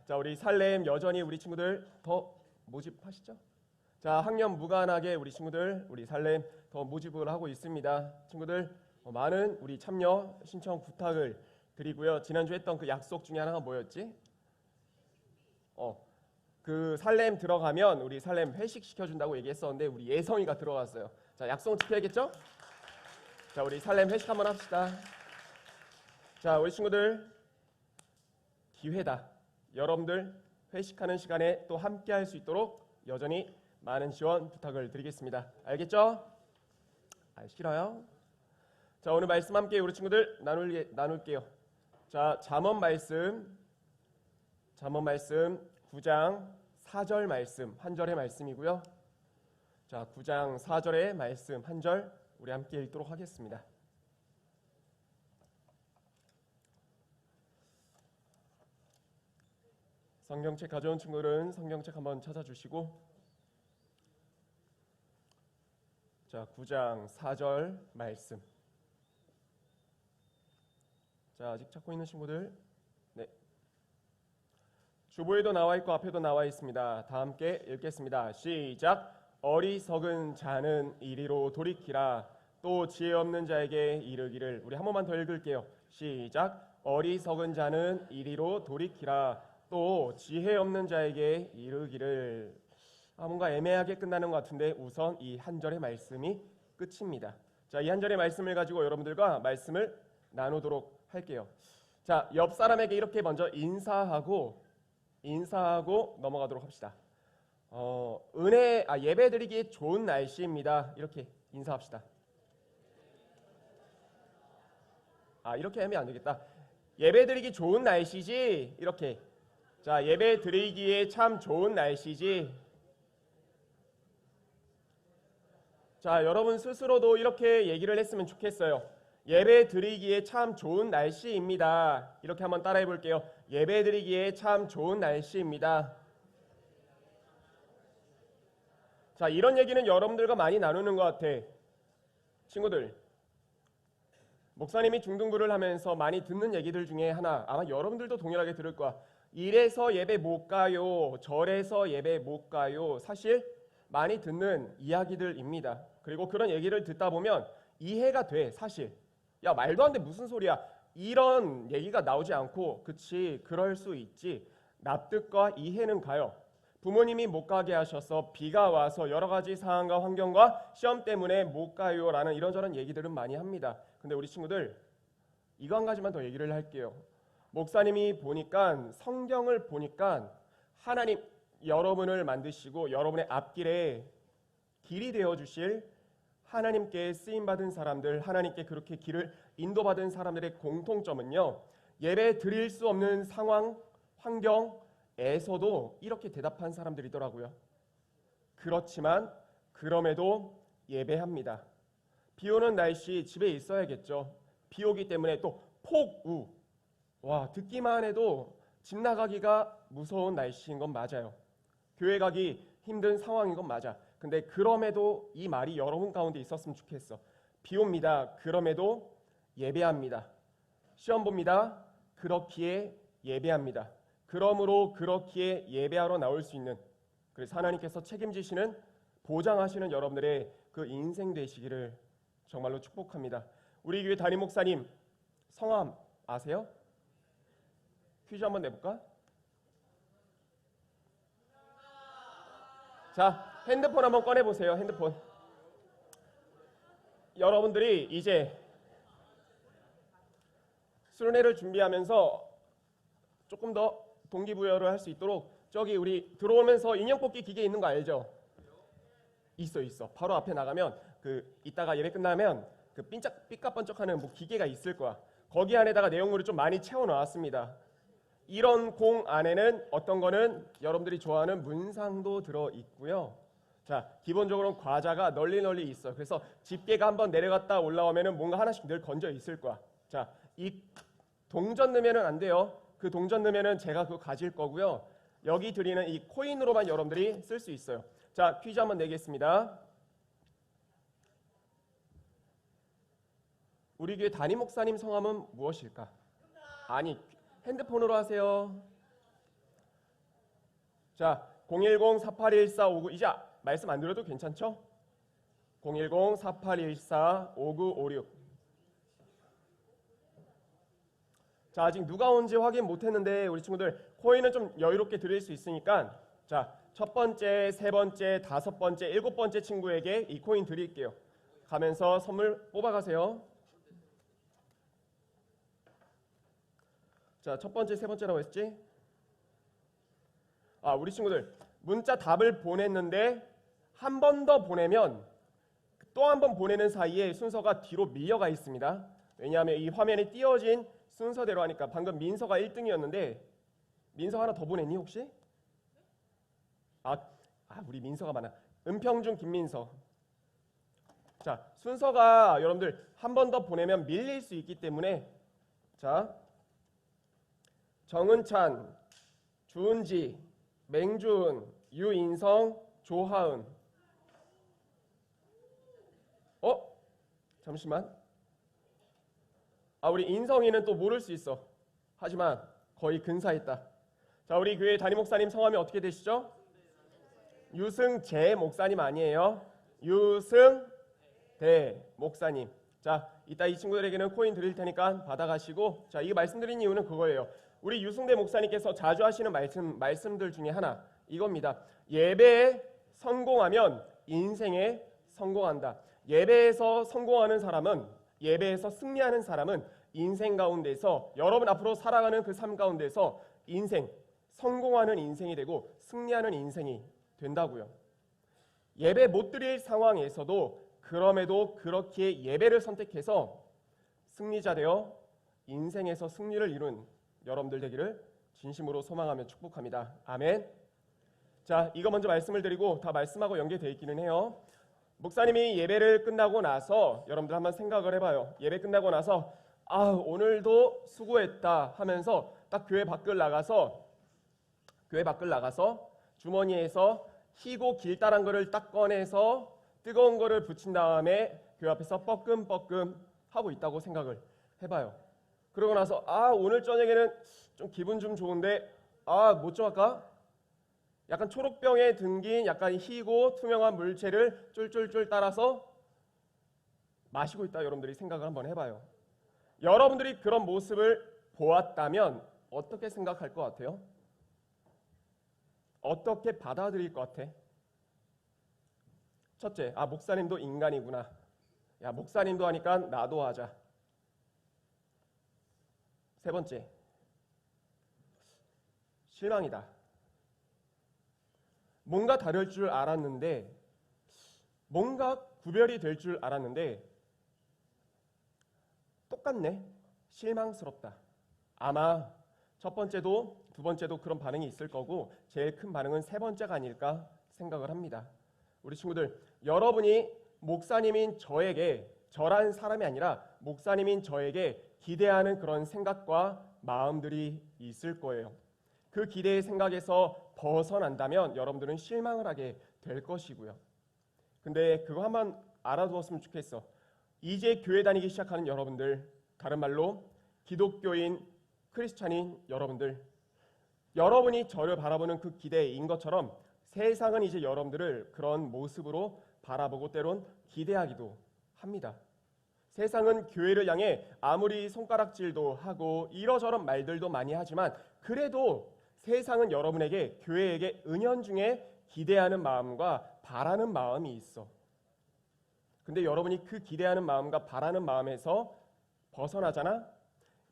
자, 우리 살렘 여전히 우리 친구들 더 모집하시죠? 자, 학년 무관하게 우리 친구들 우리 살렘 더 모집을 하고 있습니다. 친구들 많은 우리 참여 신청 부탁을 드리고요. 지난주에 했던 그 약속 중에 하나가 뭐였지? 그 살렘 들어가면 우리 살렘 회식 시켜준다고 얘기했었는데 우리 예성이가 들어갔어요. 자, 약속 지켜야겠죠? 자, 우리 살렘 회식 한번 합시다. 자, 우리 친구들 기회다. 여러분들 회식하는 시간에 또 함께 할 수 있도록 여전히 많은 지원 부탁을 드리겠습니다. 알겠죠? 싫어요? 자, 오늘 말씀 함께 우리 친구들 나눌게요. 자, 잠언 말씀 9장 4절 말씀 한 절의 말씀이고요. 자, 9장 4절의 말씀 한 절 우리 함께 읽도록 하겠습니다. 성경책 가져온 친구들은 성경책 한번 찾아주시고, 자, 9장 4절 말씀. 자, 아직 찾고 있는 친구들, 네, 주보에도 나와 있고 앞에도 나와 있습니다. 다 함께 읽겠습니다. 시작. 어리석은 자는 이리로 돌이키라. 또 지혜 없는 자에게 이르기를. 우리 한 번만 더 읽을게요. 시작. 어리석은 자는 이리로 돌이키라. 또 지혜 없는 자에게 이르기를. 뭔가 애매하게 끝나는 것 같은데 우선 이 한 절의 말씀이 끝입니다. 자, 이 한 절의 말씀을 가지고 여러분들과 말씀을 나누도록 할게요. 자, 옆 사람에게 이렇게 먼저 인사하고 넘어가도록 합시다. 예배드리기 좋은 날씨입니다. 이렇게 인사합시다. 이렇게 하면 안 되겠다. 예배드리기 좋은 날씨지. 이렇게. 자, 예배드리기에 참 좋은 날씨지. 자, 여러분 스스로도 이렇게 얘기를 했으면 좋겠어요. 예배드리기에 참 좋은 날씨입니다. 이렇게 한번 따라해 볼게요. 예배드리기에 참 좋은 날씨입니다. 자, 이런 얘기는 여러분들과 많이 나누는 것 같아. 친구들, 목사님이 중등부를 하면서 많이 듣는 얘기들 중에 하나, 아마 여러분들도 동일하게 들을 거야. 이래서 예배 못 가요, 저래서 예배 못 가요. 사실 많이 듣는 이야기들입니다. 그리고 그런 얘기를 듣다 보면 이해가 돼. 사실 야, 말도 안 돼, 무슨 소리야, 이런 얘기가 나오지 않고 그치, 그럴 수 있지, 납득과 이해는 가요. 부모님이 못 가게 하셔서 비가 와서 여러 가지 상황과 환경과 시험 때문에 못 가요 라는 이런저런 얘기들은 많이 합니다. 근데 우리 친구들, 이거 한 가지만 더 얘기를 할게요. 목사님이 보니까, 성경을 보니까 하나님 여러분을 만드시고 여러분의 앞길에 길이 되어주실 하나님께 쓰임받은 사람들, 하나님께 그렇게 길을 인도받은 사람들의 공통점은요, 예배 드릴 수 없는 상황, 환경에서도 이렇게 대답한 사람들이더라고요. 그렇지만 그럼에도 예배합니다. 비 오는 날씨 집에 있어야겠죠. 비 오기 때문에 또 폭우. 와, 듣기만 해도 집 나가기가 무서운 날씨인 건 맞아요. 교회 가기 힘든 상황인 건 맞아. 근데 그럼에도 이 말이 여러분 가운데 있었으면 좋겠어. 비 옵니다. 그럼에도 예배합니다. 시험 봅니다. 그렇기에 예배합니다. 그러므로 그렇기에 예배하러 나올 수 있는, 그래서 하나님께서 책임지시는, 보장하시는 여러분들의 그 인생 되시기를 정말로 축복합니다. 우리 교회 담임 목사님 성함 아세요? 퀴즈 한번 내볼까? 자, 핸드폰 한번 꺼내보세요. 핸드폰. 여러분들이 이제 수련회를 준비하면서 조금 더 동기부여를 할 수 있도록 저기 우리 들어오면서 인형 뽑기 기계 있는 거 알죠? 있어. 바로 앞에 나가면 이따가 예배 끝나면 그 삐까번쩍하는 뭐 기계가 있을 거야. 거기 안에다가 내용물을 좀 많이 채워 놨습니다. 이런 공 안에는 어떤 거는 여러분들이 좋아하는 문상도 들어 있고요. 자, 기본적으로 과자가 널리 있어. 그래서 집게가 한번 내려갔다 올라오면은 뭔가 하나씩 늘 건져 있을 거야. 자, 이 동전 넣으면은 안 돼요. 그 동전 넣으면은 제가 그거 가질 거고요. 여기 드리는 이 코인으로만 여러분들이 쓸 수 있어요. 자, 퀴즈 한번 내겠습니다. 우리 교회 담임 목사님 성함은 무엇일까? 아니, 핸드폰으로 하세요. 자, 010-4814-59 이제 말씀 안 드려도 괜찮죠? 010-4814-5956. 자, 아직 누가 온지 확인 못했는데 우리 친구들 코인은 좀 여유롭게 드릴 수 있으니까 자, 첫 번째, 세 번째, 다섯 번째, 일곱 번째 친구에게 이 코인 드릴게요. 가면서 선물 뽑아가세요. 자, 첫 번째, 세 번째라고 했지? 아, 우리 친구들 문자 답을 보냈는데 한 번 더 보내면 또 한 번 보내는 사이에 순서가 뒤로 밀려가 있습니다. 왜냐하면 이 화면에 띄어진 순서대로 하니까 방금 민서가 1등이었는데 민서 하나 더 보냈니 혹시? 우리 민서가 많아. 은평중 김민서. 자, 순서가 여러분들 한 번 더 보내면 밀릴 수 있기 때문에 자, 정은찬, 주은지, 맹준, 유인성, 조하은. 잠시만. 우리 인성이는 또 모를 수 있어. 하지만 거의 근사했다. 자, 우리 교회 담임 목사님 성함이 어떻게 되시죠? 유승재 목사님 아니에요. 유승대 목사님. 자, 이따 이 친구들에게는 코인 드릴 테니까 받아가시고. 자, 이거 말씀드린 이유는 그거예요. 우리 유승대 목사님께서 자주 하시는 말씀들 중에 하나 이겁니다. 예배에 성공하면 인생에 성공한다. 예배에서 성공하는 사람은, 예배에서 승리하는 사람은 인생 가운데서 여러분 앞으로 살아가는 그 삶 가운데서 인생, 성공하는 인생이 되고 승리하는 인생이 된다고요. 예배 못 드릴 상황에서도 그럼에도 그렇게 예배를 선택해서 승리자 되어 인생에서 승리를 이룬 여러분들 되기를 진심으로 소망하며 축복합니다. 아멘. 자, 이거 먼저 말씀을 드리고 다 말씀하고 연계되어 있기는 해요. 목사님이 예배를 끝나고 나서 여러분들 한번 생각을 해봐요. 예배 끝나고 나서 오늘도 수고했다 하면서 딱 교회 밖을 나가서 주머니에서 희고 길다란 거를 딱 꺼내서 뜨거운 거를 붙인 다음에 교회 앞에서 뻐끔뻐끔 하고 있다고 생각을 해봐요. 그러고 나서 오늘 저녁에는 좀 기분 좀 좋은데 뭐 좀 할까? 약간 초록병에 담긴 약간 희고 투명한 물체를 쫄쫄쫄 따라서 마시고 있다 여러분들이 생각을 한번 해봐요. 여러분들이 그런 모습을 보았다면 어떻게 생각할 것 같아요? 어떻게 받아들일 것 같아? 첫째, 목사님도 인간이구나. 야, 목사님도 하니까 나도 하자. 세 번째, 실망이다. 뭔가 다를 줄 알았는데, 뭔가 구별이 될 줄 알았는데 똑같네. 실망스럽다. 아마 첫 번째도 두 번째도 그런 반응이 있을 거고 제일 큰 반응은 세 번째가 아닐까 생각을 합니다. 우리 친구들, 여러분이 목사님인 저란 사람이 아니라 목사님인 저에게 기대하는 그런 생각과 마음들이 있을 거예요. 그 기대의 생각에서 벗어난다면 여러분들은 실망을 하게 될 것이고요. 근데 그거 한번 알아두었으면 좋겠어. 이제 교회 다니기 시작하는 여러분들, 다른 말로 기독교인, 크리스찬인 여러분들, 여러분이 저를 바라보는 그 기대인 것처럼 세상은 이제 여러분들을 그런 모습으로 바라보고 때론 기대하기도 합니다. 세상은 교회를 향해 아무리 손가락질도 하고 이러저런 말들도 많이 하지만 그래도 세상은 여러분에게, 교회에게 은연중에 기대하는 마음과 바라는 마음이 있어. 근데 여러분이 그 기대하는 마음과 바라는 마음에서 벗어나잖아?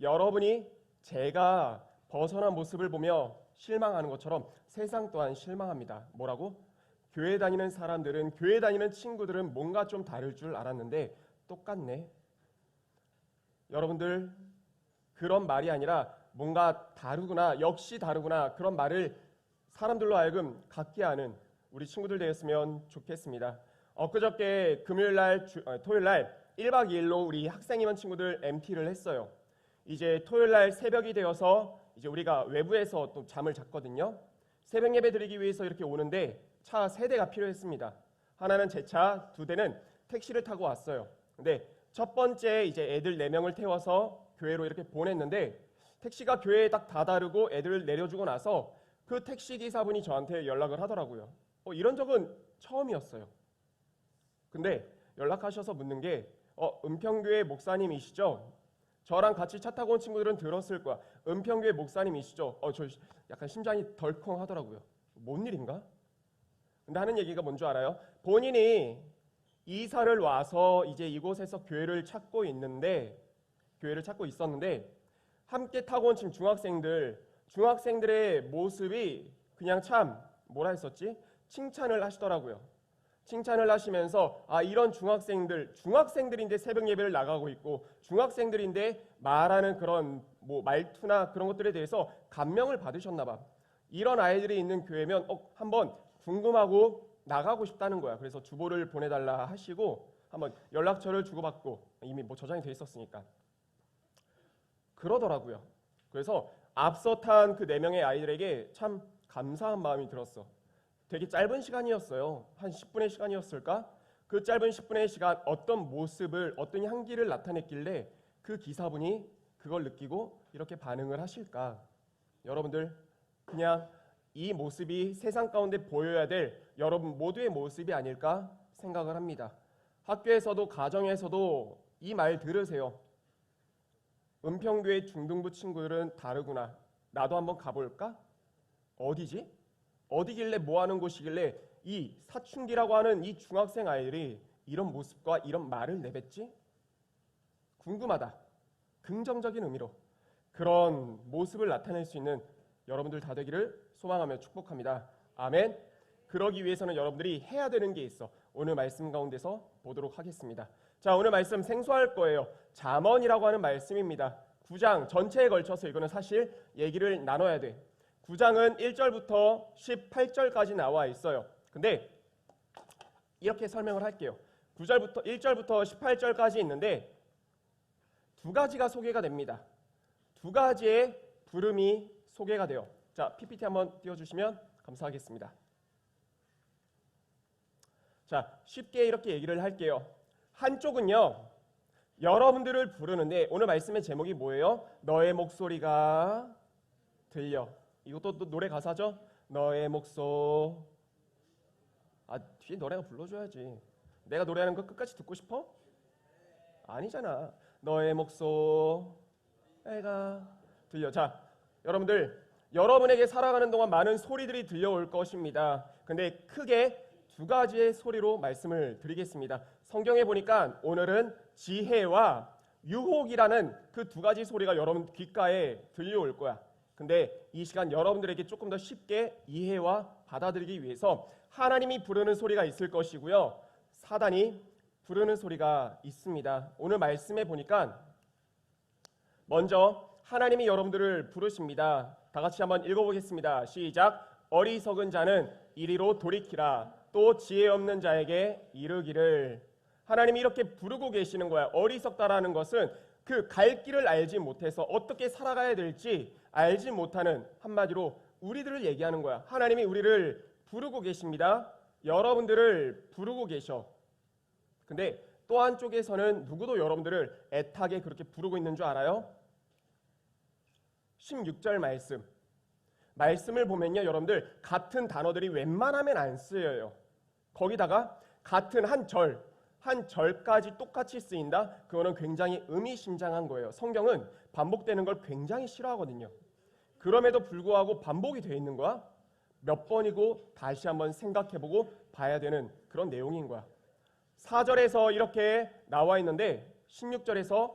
여러분이 제가 벗어난 모습을 보며 실망하는 것처럼 세상 또한 실망합니다. 뭐라고? 교회 다니는 사람들은, 교회 다니는 친구들은 뭔가 좀 다를 줄 알았는데 똑같네. 여러분들, 그런 말이 아니라 뭔가 다르구나, 역시 다르구나, 그런 말을 사람들로 하여금 갖게 하는 우리 친구들 되었으면 좋겠습니다. 엊그저께 토요일날 1박 2일로 우리 학생이면 친구들 MT를 했어요. 이제 토요일날 새벽이 되어서 이제 우리가 외부에서 또 잠을 잤거든요. 새벽 예배 드리기 위해서 이렇게 오는데 차 3대가 필요했습니다. 하나는 제 차, 2대는 택시를 타고 왔어요. 근데 첫 번째 이제 애들 4명을 태워서 교회로 이렇게 보냈는데 택시가 교회에 딱 다다르고 애들을 내려주고 나서 그 그 택시기사분이 저한테 연락을 하더라고요. 이런 적은 처음이었어요. 근데 연락하셔서 묻는 게 은평교회 목사님이시죠? 저랑 같이 차 타고 온 친구들은 들었을 거야. 은평교회 목사님이시죠? 저 약간 심장이 덜컹 하더라고요. 뭔 일인가? 근데 하는 얘기가 뭔 줄 알아요? 본인이 이사를 와서 이제 이곳에서 교회를 찾고 있었는데 함께 타고 온 중학생들의 모습이 그냥 참 뭐라 했었지? 칭찬을 하시더라고요. 칭찬을 하시면서 이런 중학생들인데 새벽 예배를 나가고 있고 중학생들인데 말하는 그런 말투나 그런 것들에 대해서 감명을 받으셨나 봐. 이런 아이들이 있는 교회면 한번 궁금하고 나가고 싶다는 거야. 그래서 주보를 보내달라 하시고 한번 연락처를 주고받고 이미 저장이 돼 있었으니까 그러더라고요. 그래서 앞서 탄 그 4명의 아이들에게 참 감사한 마음이 들었어. 되게 짧은 시간이었어요. 한 10분의 시간이었을까? 그 짧은 10분의 시간 어떤 모습을, 어떤 향기를 나타냈길래 그 기사분이 그걸 느끼고 이렇게 반응을 하실까? 여러분들, 그냥 이 모습이 세상 가운데 보여야 될 여러분 모두의 모습이 아닐까 생각을 합니다. 학교에서도 가정에서도 이 말 들으세요. 은평교회 중등부 친구들은 다르구나. 나도 한번 가볼까? 어디지? 어디길래 뭐하는 곳이길래 이 사춘기라고 하는 이 중학생 아이들이 이런 모습과 이런 말을 내뱉지? 궁금하다. 긍정적인 의미로 그런 모습을 나타낼 수 있는 여러분들 다 되기를 소망하며 축복합니다. 아멘. 그러기 위해서는 여러분들이 해야 되는 게 있어. 오늘 말씀 가운데서 보도록 하겠습니다. 자, 오늘 말씀 생소할 거예요. 잠언이라고 하는 말씀입니다. 9장 전체에 걸쳐서 이거는 사실 얘기를 나눠야 돼. 9장은 1절부터 18절까지 나와 있어요. 근데 이렇게 설명을 할게요. 1절부터 18절까지 있는데 두 가지가 소개가 됩니다. 두 가지의 부름이 소개가 돼요. 자, PPT 한번 띄워주시면 감사하겠습니다. 자, 쉽게 이렇게 얘기를 할게요. 한쪽은요, 여러분들을 부르는데 오늘 말씀의 제목이 뭐예요? 너의 목소리가 들려. 이것도 또 노래 가사죠? 너의 뒤에 너네가 불러줘야지. 내가 노래하는 거 끝까지 듣고 싶어? 아니잖아. 너의 목소리가 들려. 자, 여러분들, 여러분에게 살아가는 동안 많은 소리들이 들려올 것입니다. 근데 크게 두 가지의 소리로 말씀을 드리겠습니다. 성경에 보니까 오늘은 지혜와 유혹이라는 그 두 가지 소리가 여러분 귓가에 들려올 거야. 근데 이 시간 여러분들에게 조금 더 쉽게 이해와 받아들이기 위해서 하나님이 부르는 소리가 있을 것이고요. 사단이 부르는 소리가 있습니다. 오늘 말씀에 보니까 먼저 하나님이 여러분들을 부르십니다. 다 같이 한번 읽어보겠습니다. 시작. 어리석은 자는 이리로 돌이키라. 또 지혜 없는 자에게 이르기를. 하나님이 이렇게 부르고 계시는 거야. 어리석다라는 것은 그 갈 길을 알지 못해서 어떻게 살아가야 될지 알지 못하는, 한마디로 우리들을 얘기하는 거야. 하나님이 우리를 부르고 계십니다. 여러분들을 부르고 계셔. 근데 또 한쪽에서는 누구도 여러분들을 애타게 그렇게 부르고 있는 줄 알아요? 16절 말씀을 보면요, 여러분들 같은 단어들이 웬만하면 안 쓰여요. 거기다가 같은 한 절까지 똑같이 쓰인다? 그거는 굉장히 의미심장한 거예요. 성경은 반복되는 걸 굉장히 싫어하거든요. 그럼에도 불구하고 반복이 되어 있는 거야. 몇 번이고 다시 한번 생각해보고 봐야 되는 그런 내용인 거야. 4절에서 이렇게 나와 있는데 16절에서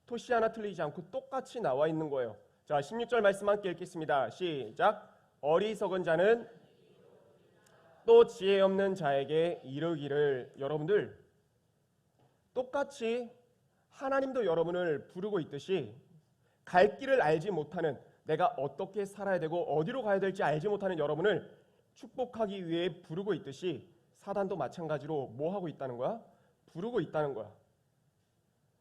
토시 하나 틀리지 않고 똑같이 나와 있는 거예요. 자, 16절 말씀 함께 읽겠습니다. 시작. 어리석은 자는 또 지혜 없는 자에게 이르기를. 여러분들, 똑같이 하나님도 여러분을 부르고 있듯이 갈 길을 알지 못하는, 내가 어떻게 살아야 되고 어디로 가야 될지 알지 못하는 여러분을 축복하기 위해 부르고 있듯이 사단도 마찬가지로 뭐 하고 있다는 거야? 부르고 있다는 거야.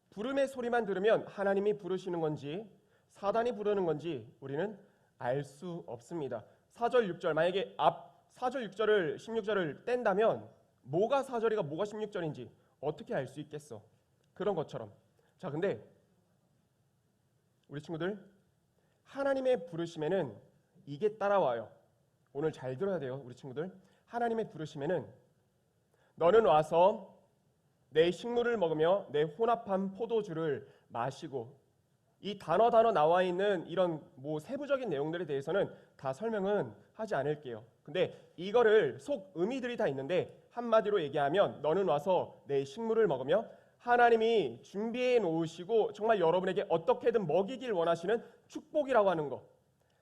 부름의 소리만 들으면 하나님이 부르시는 건지 사단이 부르는 건지 우리는 알 수 없습니다. 4절 6절, 만약에 앞 4절 6절을 16절을 뗀다면 뭐가 4절이가 뭐가 16절인지 어떻게 알 수 있겠어? 그런 것처럼. 자, 근데 우리 친구들, 하나님의 부르심에는 이게 따라와요. 오늘 잘 들어야 돼요, 우리 친구들. 하나님의 부르심에는 너는 와서 내 식물을 먹으며 내 혼합한 포도주를 마시고, 이 단어 나와 있는 이런 세부적인 내용들에 대해서는 다 설명은 하지 않을게요. 근데 이거를 속 의미들이 다 있는데, 한마디로 얘기하면 너는 와서 내 식물을 먹으며 하나님이 준비해 놓으시고 정말 여러분에게 어떻게든 먹이길 원하시는 축복이라고 하는 것,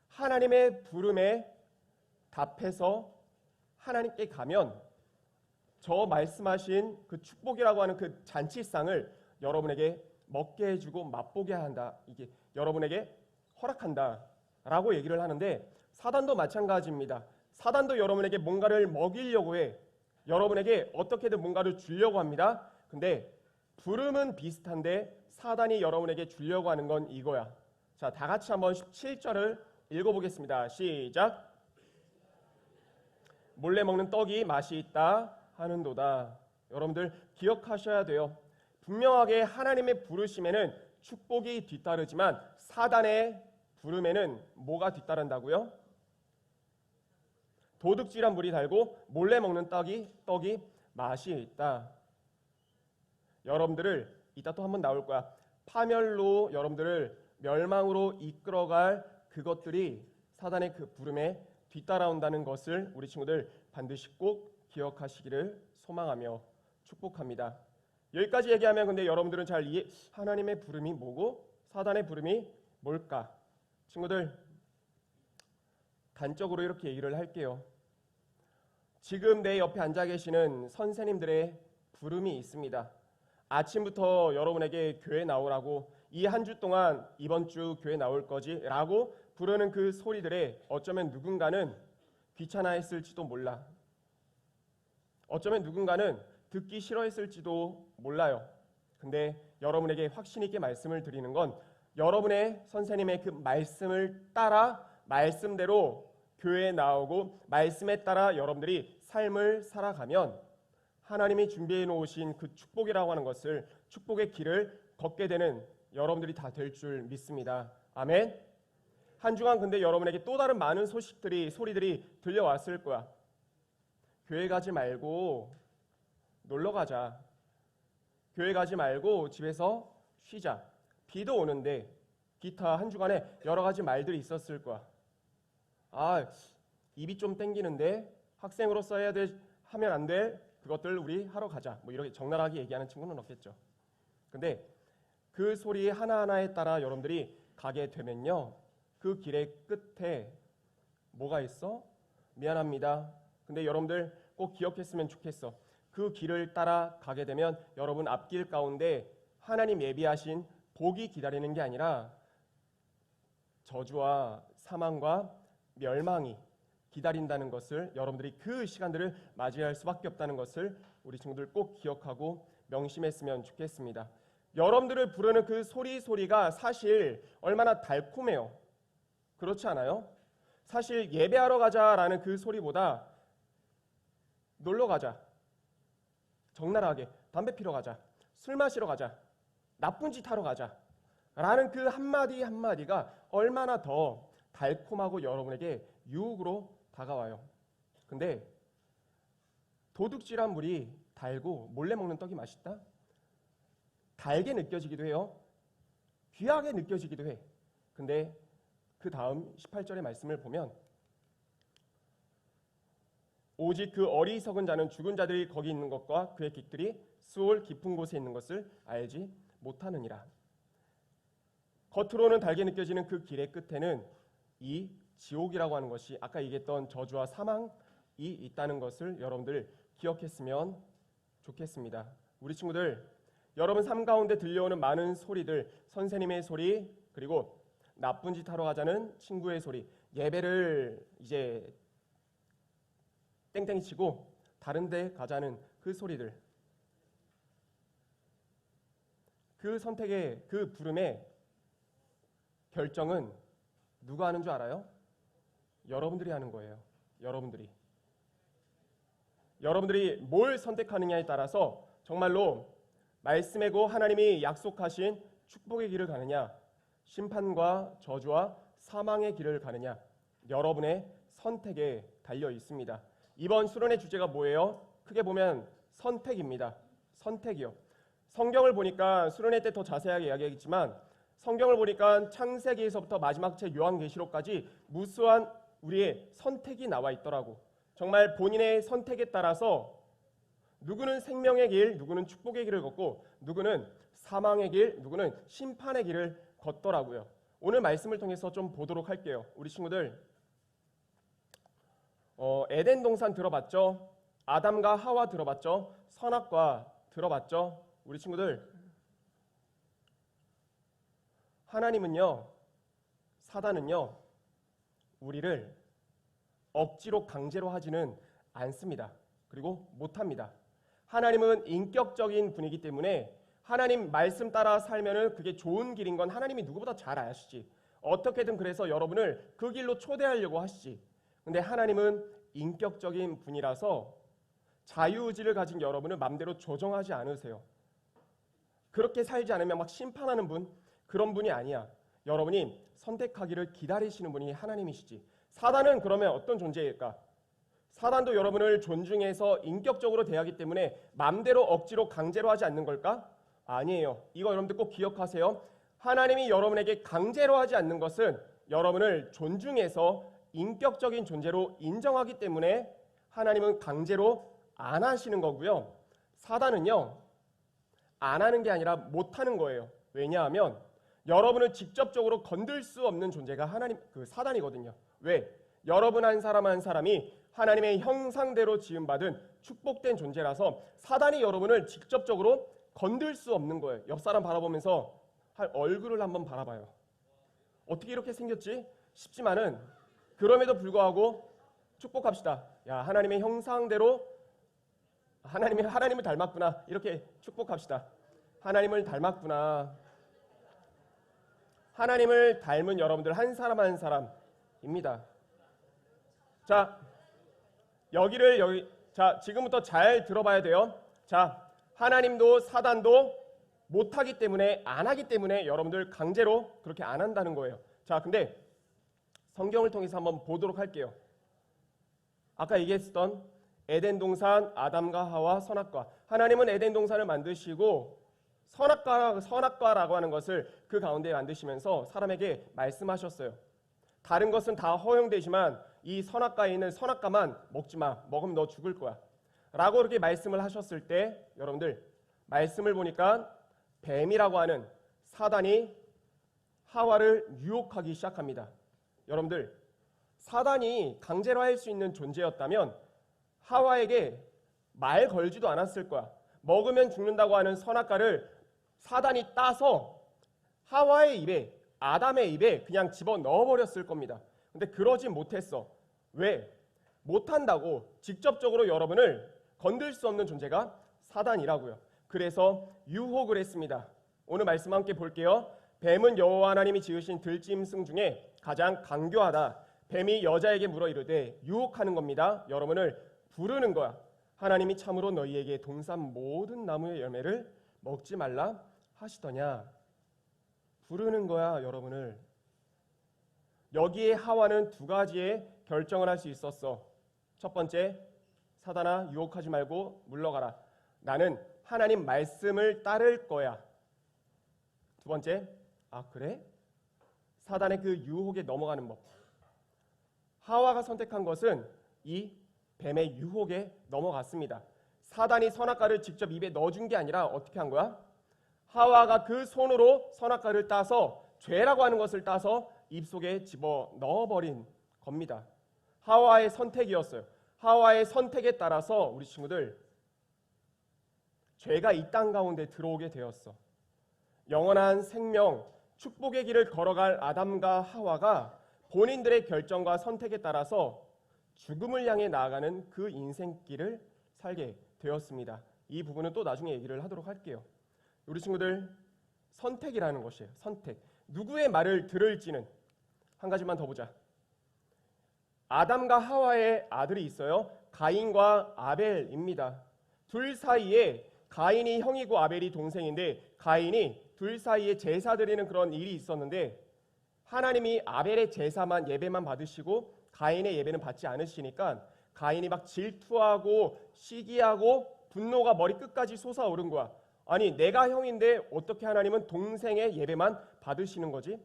하나님의 부름에 답해서 하나님께 가면 저 말씀하신 그 축복이라고 하는 그 잔치상을 여러분에게 먹게 해주고 맛보게 한다, 이게 여러분에게 허락한다 라고 얘기를 하는데, 사단도 마찬가지입니다. 사단도 여러분에게 뭔가를 먹이려고 해. 여러분에게 어떻게든 뭔가를 주려고 합니다. 근데 부름은 비슷한데 사단이 여러분에게 주려고 하는 건 이거야. 자, 다 같이 한번 17절을 읽어보겠습니다. 시작. 몰래 먹는 떡이 맛이 있다 하는도다. 여러분들 기억하셔야 돼요. 분명하게 하나님의 부르심에는 축복이 뒤따르지만 사단의 부름에는 뭐가 뒤따른다고요? 도둑질한 물이 달고 몰래 먹는 떡이 맛이 있다. 여러분들을 이따 또 한번 나올 거야. 파멸로 여러분들을 멸망으로 이끌어갈 그것들이 사단의 그 부름에 뒤따라온다는 것을 우리 친구들 반드시 꼭 기억하시기를 소망하며 축복합니다. 여기까지 얘기하면 근데 여러분들은 잘 하나님의 부름이 뭐고 사단의 부름이 뭘까? 친구들, 단적으로 이렇게 얘기를 할게요. 지금 내 옆에 앉아 계시는 선생님들의 부름이 있습니다. 아침부터 여러분에게 교회 나오라고, 이 한 주 동안 이번 주 교회 나올 거지 라고 부르는 그 소리들에 어쩌면 누군가는 귀찮아했을지도 몰라. 어쩌면 누군가는 듣기 싫어했을지도 몰라요. 근데 여러분에게 확신 있게 말씀을 드리는 건, 여러분의 선생님의 그 말씀을 따라 말씀대로 교회에 나오고 말씀에 따라 여러분들이 삶을 살아가면 하나님이 준비해 놓으신 그 축복이라고 하는 것을, 축복의 길을 걷게 되는 여러분들이 다 될 줄 믿습니다. 아멘. 한 주간 근데 여러분에게 또 다른 많은 소리들이 들려왔을 거야. 교회 가지 말고 놀러 가자. 교회 가지 말고 집에서 쉬자. 비도 오는데, 기타 한 주간에 여러 가지 말들이 있었을 거야. 아, 입이 좀 땡기는데 학생으로서 하면 안 될 그것들 우리 하러 가자. 이렇게 적나라하게 얘기하는 친구는 없겠죠. 근데 그 소리 하나하나에 따라 여러분들이 가게 되면요, 그 길의 끝에 뭐가 있어? 미안합니다. 근데 여러분들 꼭 기억했으면 좋겠어. 그 길을 따라 가게 되면 여러분 앞길 가운데 하나님 예비하신 복이 기다리는 게 아니라 저주와 사망과 멸망이 기다린다는 것을, 여러분들이 그 시간들을 맞이할 수밖에 없다는 것을 우리 친구들 꼭 기억하고 명심했으면 좋겠습니다. 여러분들을 부르는 그 소리가 사실 얼마나 달콤해요. 그렇지 않아요? 사실 예배하러 가자라는 그 소리보다 놀러 가자, 적나라하게 담배 피러 가자, 술 마시러 가자, 나쁜 짓 하러 가자 라는 그 한마디 한마디가 얼마나 더 달콤하고 여러분에게 유혹으로 다가와요. 근데 도둑질한 물이 달고 몰래 먹는 떡이 맛있다? 달게 느껴지기도 해요. 귀하게 느껴지기도 해. 근데 그 다음 18절의 말씀을 보면, 오직 그 어리석은 자는 죽은 자들이 거기 있는 것과 그의 깃들이 수올 깊은 곳에 있는 것을 알지 못하느니라. 겉으로는 달게 느껴지는 그 길의 끝에는 이 지옥이라고 하는 것이, 아까 얘기했던 저주와 사망이 있다는 것을 여러분들 기억했으면 좋겠습니다. 우리 친구들, 여러분 삶 가운데 들려오는 많은 소리들, 선생님의 소리, 그리고 나쁜 짓 하러 가자는 친구의 소리, 예배를 이제 땡땡이 치고 다른 데 가자는 그 소리들, 그 선택의 그 부름의 결정은 누가 하는 줄 알아요? 여러분들이 하는 거예요. 여러분들이 뭘 선택하느냐에 따라서 정말로 말씀이고 하나님이 약속하신 축복의 길을 가느냐, 심판과 저주와 사망의 길을 가느냐, 여러분의 선택에 달려 있습니다. 이번 수련의 주제가 뭐예요? 크게 보면 선택입니다. 선택이요. 성경을 보니까 수련회 때 더 자세하게 이야기하겠지만 성경을 보니까 창세기에서부터 마지막 책 요한계시록까지 무수한 우리의 선택이 나와 있더라고. 정말 본인의 선택에 따라서 누구는 생명의 길, 누구는 축복의 길을 걷고 누구는 사망의 길, 누구는 심판의 길을 걷더라고요. 오늘 말씀을 통해서 좀 보도록 할게요. 우리 친구들 에덴 동산 들어봤죠? 아담과 하와 들어봤죠? 선악과 들어봤죠? 우리 친구들 하나님은요, 사단은요, 우리를 억지로 강제로 하지는 않습니다. 그리고 못합니다. 하나님은 인격적인 분이기 때문에 하나님 말씀 따라 살면은 그게 좋은 길인 건 하나님이 누구보다 잘 아시지. 어떻게든 그래서 여러분을 그 길로 초대하려고 하시지. 근데 하나님은 인격적인 분이라서 자유의지를 가진 여러분을 마음대로 조정하지 않으세요. 그렇게 살지 않으면 막 심판하는 분, 그런 분이 아니야. 여러분이 선택하기를 기다리시는 분이 하나님이시지. 사단은 그러면 어떤 존재일까? 사단도 여러분을 존중해서 인격적으로 대하기 때문에 마음대로 억지로 강제로 하지 않는 걸까? 아니에요. 이거 여러분들 꼭 기억하세요. 하나님이 여러분에게 강제로 하지 않는 것은 여러분을 존중해서 인격적인 존재로 인정하기 때문에 하나님은 강제로 안 하시는 거고요. 사단은요, 안 하는 게 아니라 못 하는 거예요. 왜냐하면 여러분을 직접적으로 건들 수 없는 존재가 사단이거든요. 왜? 여러분 한 사람 한 사람이 하나님의 형상대로 지음받은 축복된 존재라서 사단이 여러분을 직접적으로 건들 수 없는 거예요. 옆 사람 바라보면서 얼굴을 한번 바라봐요. 어떻게 이렇게 생겼지? 싶지만은 그럼에도 불구하고 축복합시다. 야, 하나님의 형상대로 하나님을 닮았구나. 이렇게 축복합시다. 하나님을 닮았구나. 하나님을 닮은 여러분들 한 사람 한 사람입니다. 자, 자, 지금부터 잘 들어봐야 돼요. 자, 하나님도 사단도 못하기 때문에, 안 하기 때문에 여러분들 강제로 그렇게 안 한다는 거예요. 자, 근데 성경을 통해서 한번 보도록 할게요. 아까 얘기했던 에덴 동산, 아담과 하와, 선악과. 하나님은 에덴 동산을 만드시고 선악과라고 하는 것을 그 가운데 만드시면서 사람에게 말씀하셨어요. 다른 것은 다 허용되지만 이 선악과에 있는 선악과만 먹지 마. 먹으면 너 죽을 거야. 라고 이렇게 말씀을 하셨을 때 여러분들 말씀을 보니까 뱀이라고 하는 사단이 하와를 유혹하기 시작합니다. 여러분들 사단이 강제로 할 수 있는 존재였다면 하와에게 말 걸지도 않았을 거야. 먹으면 죽는다고 하는 선악과를 사단이 따서 하와의 입에, 아담의 입에 그냥 집어 넣어버렸을 겁니다. 근데 그러진 못했어. 왜? 못한다고. 직접적으로 여러분을 건들 수 없는 존재가 사단이라고요. 그래서 유혹을 했습니다. 오늘 말씀 함께 볼게요. 뱀은 여호와 하나님이 지으신 들짐승 중에 가장 강교하다. 뱀이 여자에게 물어 이르되, 유혹하는 겁니다. 여러분을 부르는 거야. 하나님이 참으로 너희에게 동산 모든 나무의 열매를 먹지 말라 하시더냐. 부르는 거야, 여러분을. 여기에 하와는 두 가지의 결정을 할 수 있었어. 첫 번째, 사단아 유혹하지 말고 물러가라. 나는 하나님 말씀을 따를 거야. 두 번째, 아 그래? 사단의 그 유혹에 넘어가는 법. 하와가 선택한 것은 이 뱀의 유혹에 넘어갔습니다. 사단이 선악과를 직접 입에 넣어준 게 아니라 어떻게 한 거야? 하와가 그 손으로 선악과를 따서, 죄라고 하는 것을 따서 입속에 집어 넣어버린 겁니다. 하와의 선택이었어요. 하와의 선택에 따라서 우리 친구들 죄가 이 땅 가운데 들어오게 되었어. 영원한 생명, 축복의 길을 걸어갈 아담과 하와가 본인들의 결정과 선택에 따라서 죽음을 향해 나아가는 그 인생길을 살게 되었습니다. 이 부분은 또 나중에 얘기를 하도록 할게요. 우리 친구들, 선택이라는 것이에요. 선택. 누구의 말을 들을지는. 한 가지만 더 보자. 아담과 하와의 아들이 있어요. 가인과 아벨입니다. 둘 사이에 가인이 형이고 아벨이 동생인데, 가인이 둘 사이에 제사 드리는 그런 일이 있었는데 하나님이 아벨의 제사만, 예배만 받으시고 가인의 예배는 받지 않으시니까 가인이 막 질투하고 시기하고 분노가 머리 끝까지 솟아오른 거야. 아니 내가 형인데 어떻게 하나님은 동생의 예배만 받으시는 거지?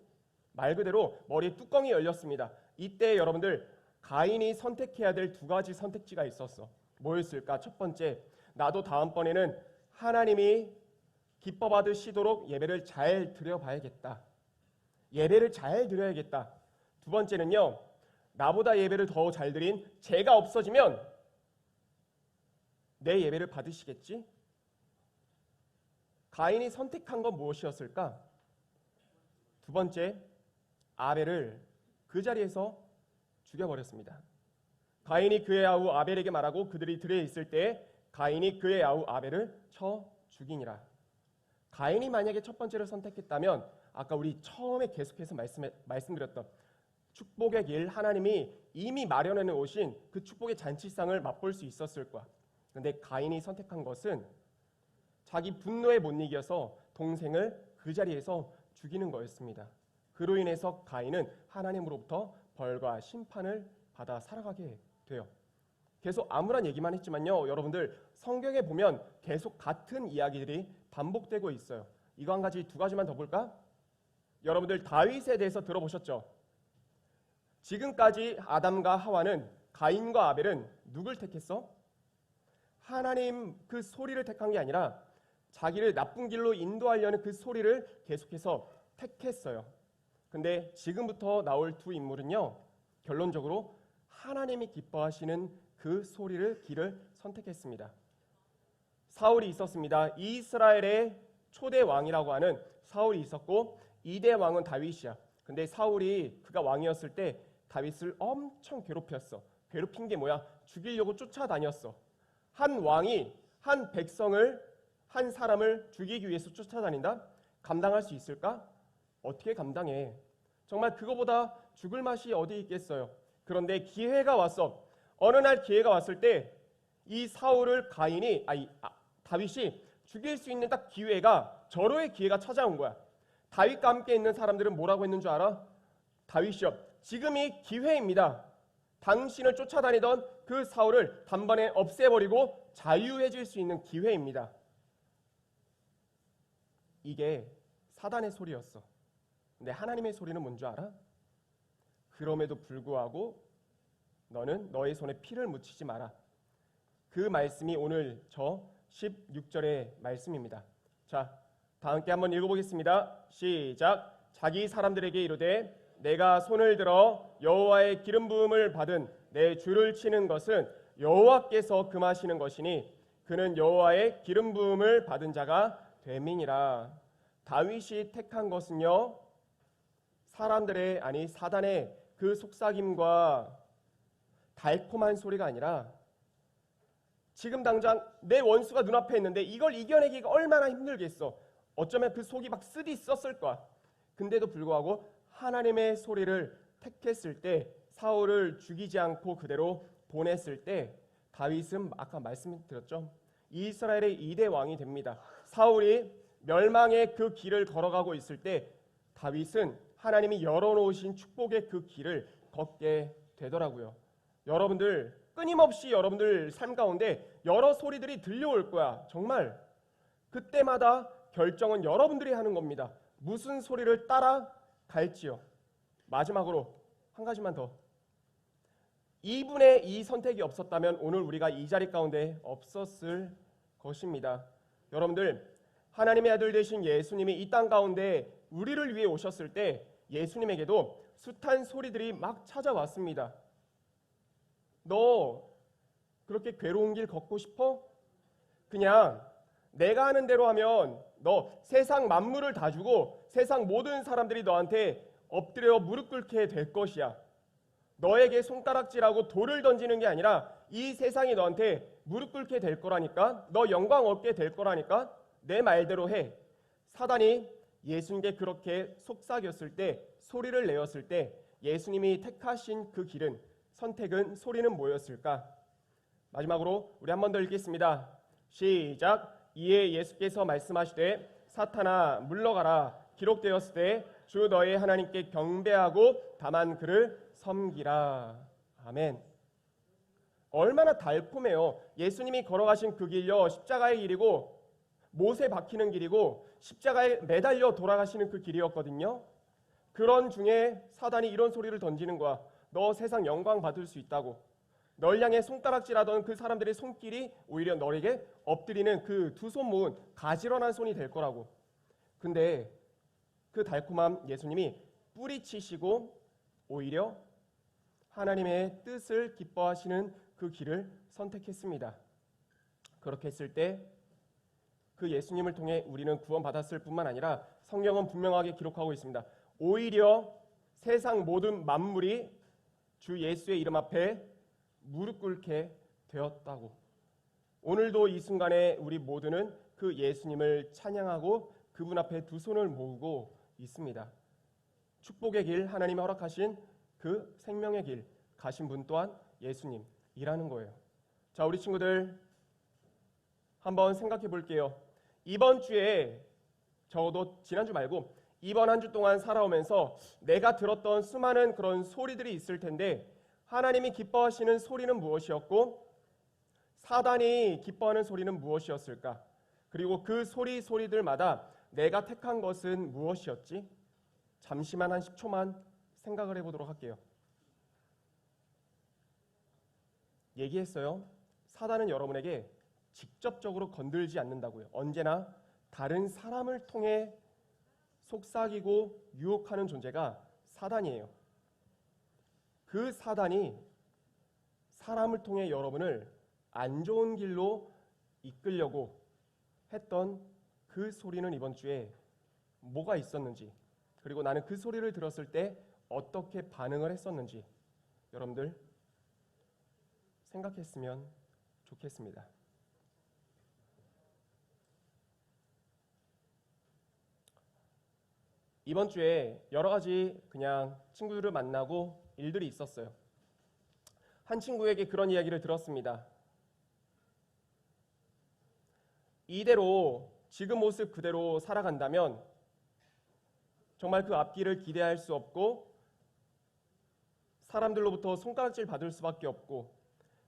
말 그대로 머리에 뚜껑이 열렸습니다. 이때 여러분들 가인이 선택해야 될 두 가지 선택지가 있었어. 뭐였을까? 첫 번째, 나도 다음번에는 하나님이 기뻐 받으시도록 예배를 잘 드려봐야겠다. 예배를 잘 드려야겠다. 두 번째는요, 나보다 예배를 더 잘 드린 제가 없어지면 내 예배를 받으시겠지? 가인이 선택한 건 무엇이었을까? 두 번째, 아벨을 그 자리에서 죽여버렸습니다. 가인이 그의 아우 아벨에게 말하고 그들이 들에 있을 때 가인이 그의 아우 아벨을 쳐 죽이니라. 가인이 만약에 첫 번째를 선택했다면 아까 우리 처음에 계속해서 말씀드렸던 축복의 길, 하나님이 이미 마련해 놓으신 그 축복의 잔치상을 맛볼 수 있었을 거야. 그런데 가인이 선택한 것은 자기 분노에 못 이겨서 동생을 그 자리에서 죽이는 거였습니다. 그로 인해서 가인은 하나님으로부터 벌과 심판을 받아 살아가게 돼요. 계속 아무런 얘기만 했지만요, 여러분들 성경에 보면 계속 같은 이야기들이 반복되고 있어요. 이거 한 가지, 두 가지만 더 볼까? 여러분들 다윗에 대해서 들어보셨죠? 지금까지 아담과 하와는, 가인과 아벨은 누굴 택했어? 하나님 그 소리를 택한 게 아니라 자기를 나쁜 길로 인도하려는 그 소리를 계속해서 택했어요. 근데 지금부터 나올 두 인물은요, 결론적으로 하나님이 기뻐하시는 그 소리를, 길을 선택했습니다. 사울이 있었습니다. 이스라엘의 초대 왕이라고 하는 사울이 있었고 2대 왕은 다윗이야. 근데 사울이 그가 왕이었을 때 다윗을 엄청 괴롭혔어. 괴롭힌 게 뭐야? 죽이려고 쫓아다녔어. 한 왕이 한 백성을, 한 사람을 죽이기 위해서 쫓아다닌다? 감당할 수 있을까? 어떻게 감당해? 정말 그거보다 죽을 맛이 어디 있겠어요. 그런데 기회가 왔어. 어느 날 기회가 왔을 때 이 사울을 다윗이 죽일 수 있는 딱 기회가, 절호의 기회가 찾아온 거야. 다윗과 함께 있는 사람들은 뭐라고 했는 줄 알아? 다윗이여, 지금이 기회입니다. 당신을 쫓아다니던 그 사울을 단번에 없애버리고 자유해질 수 있는 기회입니다. 이게 사단의 소리였어. 근데 하나님의 소리는 뭔 줄 알아? 그럼에도 불구하고 너는 너의 손에 피를 묻히지 마라. 그 말씀이 오늘 저 16절의 말씀입니다. 자, 다 함께 한번 읽어보겠습니다. 시작. 자기 사람들에게 이르되 내가 손을 들어 여호와의 기름 부음을 받은 내 주를 치는 것은 여호와께서 금하시는 것이니 그는 여호와의 기름 부음을 받은 자가 됨이니라. 다윗이 택한 것은요, 사람들의, 아니 사단의 그 속삭임과 달콤한 소리가 아니라 지금 당장 내 원수가 눈앞에 있는데 이걸 이겨내기가 얼마나 힘들겠어. 어쩌면 그 속이 막 쓰디 썼을 거야. 근데도 불구하고 하나님의 소리를 택했을 때, 사울을 죽이지 않고 그대로 보냈을 때 다윗은 아까 말씀드렸죠, 이스라엘의 2대 왕이 됩니다. 사울이 멸망의 그 길을 걸어가고 있을 때 다윗은 하나님이 열어놓으신 축복의 그 길을 걷게 되더라고요. 여러분들 끊임없이 여러분들 삶 가운데 여러 소리들이 들려올 거야. 정말 그때마다 결정은 여러분들이 하는 겁니다. 무슨 소리를 따라갈지요. 마지막으로 한 가지만 더. 이분의 이 선택이 없었다면 오늘 우리가 이 자리 가운데 없었을 것입니다. 여러분들, 하나님의 아들 되신 예수님이 이 땅 가운데 우리를 위해 오셨을 때 예수님에게도 숱한 소리들이 막 찾아왔습니다. 너 그렇게 괴로운 길 걷고 싶어? 그냥 내가 하는 대로 하면 너 세상 만물을 다 주고 세상 모든 사람들이 너한테 엎드려 무릎 꿇게 될 것이야. 너에게 손가락질하고 돌을 던지는 게 아니라 이 세상이 너한테 무릎 꿇게 될 거라니까. 너 영광 얻게 될 거라니까. 내 말대로 해. 사단이 예수님께 그렇게 속삭였을 때, 소리를 내었을 때 예수님이 택하신 그 길은, 선택은, 소리는 뭐였을까? 마지막으로 우리 한 번 더 읽겠습니다. 시작. 이에 예수께서 말씀하시되 사탄아 물러가라. 기록되었을 때 주 너의 하나님께 경배하고 다만 그를 섬기라. 아멘. 얼마나 달콤해요. 예수님이 걸어가신 그 길요, 십자가의 길이고 못에 박히는 길이고 십자가에 매달려 돌아가시는 그 길이었거든요. 그런 중에 사단이 이런 소리를 던지는 거야. 너 세상 영광 받을 수 있다고. 널 향해 손가락질하던 그 사람들의 손길이 오히려 너에게 엎드리는 그 두 손 모은 가지런한 손이 될 거라고. 근데 그 달콤함 예수님이 뿌리치시고 오히려 하나님의 뜻을 기뻐하시는 그 길을 선택했습니다. 그렇게 했을 때 그 예수님을 통해 우리는 구원받았을 뿐만 아니라 성경은 분명하게 기록하고 있습니다. 오히려 세상 모든 만물이 주 예수의 이름 앞에 무릎 꿇게 되었다고. 오늘도 이 순간에 우리 모두는 그 예수님을 찬양하고 그분 앞에 두 손을 모으고 있습니다. 축복의 길, 하나님이 허락하신 그 생명의 길 가신 분 또한 예수님이라는 거예요. 자, 우리 친구들 한번 생각해 볼게요. 이번 주에 적어도 지난주 말고 이번 한 주 동안 살아오면서 내가 들었던 수많은 그런 소리들이 있을 텐데 하나님이 기뻐하시는 소리는 무엇이었고 사단이 기뻐하는 소리는 무엇이었을까? 그리고 그 소리들마다 내가 택한 것은 무엇이었지? 잠시만 한 10초만 생각을 해보도록 할게요. 얘기했어요. 사단은 여러분에게 직접적으로 건들지 않는다고요. 언제나 다른 사람을 통해 속삭이고 유혹하는 존재가 사단이에요. 그 사단이 사람을 통해 여러분을 안 좋은 길로 이끌려고 했던 그 소리는 이번 주에 뭐가 있었는지, 그리고 나는 그 소리를 들었을 때 어떻게 반응을 했었는지 여러분들 생각했으면 좋겠습니다. 이번 주에 여러 가지 그냥 친구들을 만나고 일들이 있었어요. 한 친구에게 그런 이야기를 들었습니다. 이대로 지금 모습 그대로 살아간다면 정말 그 앞길을 기대할 수 없고 사람들로부터 손가락질 받을 수밖에 없고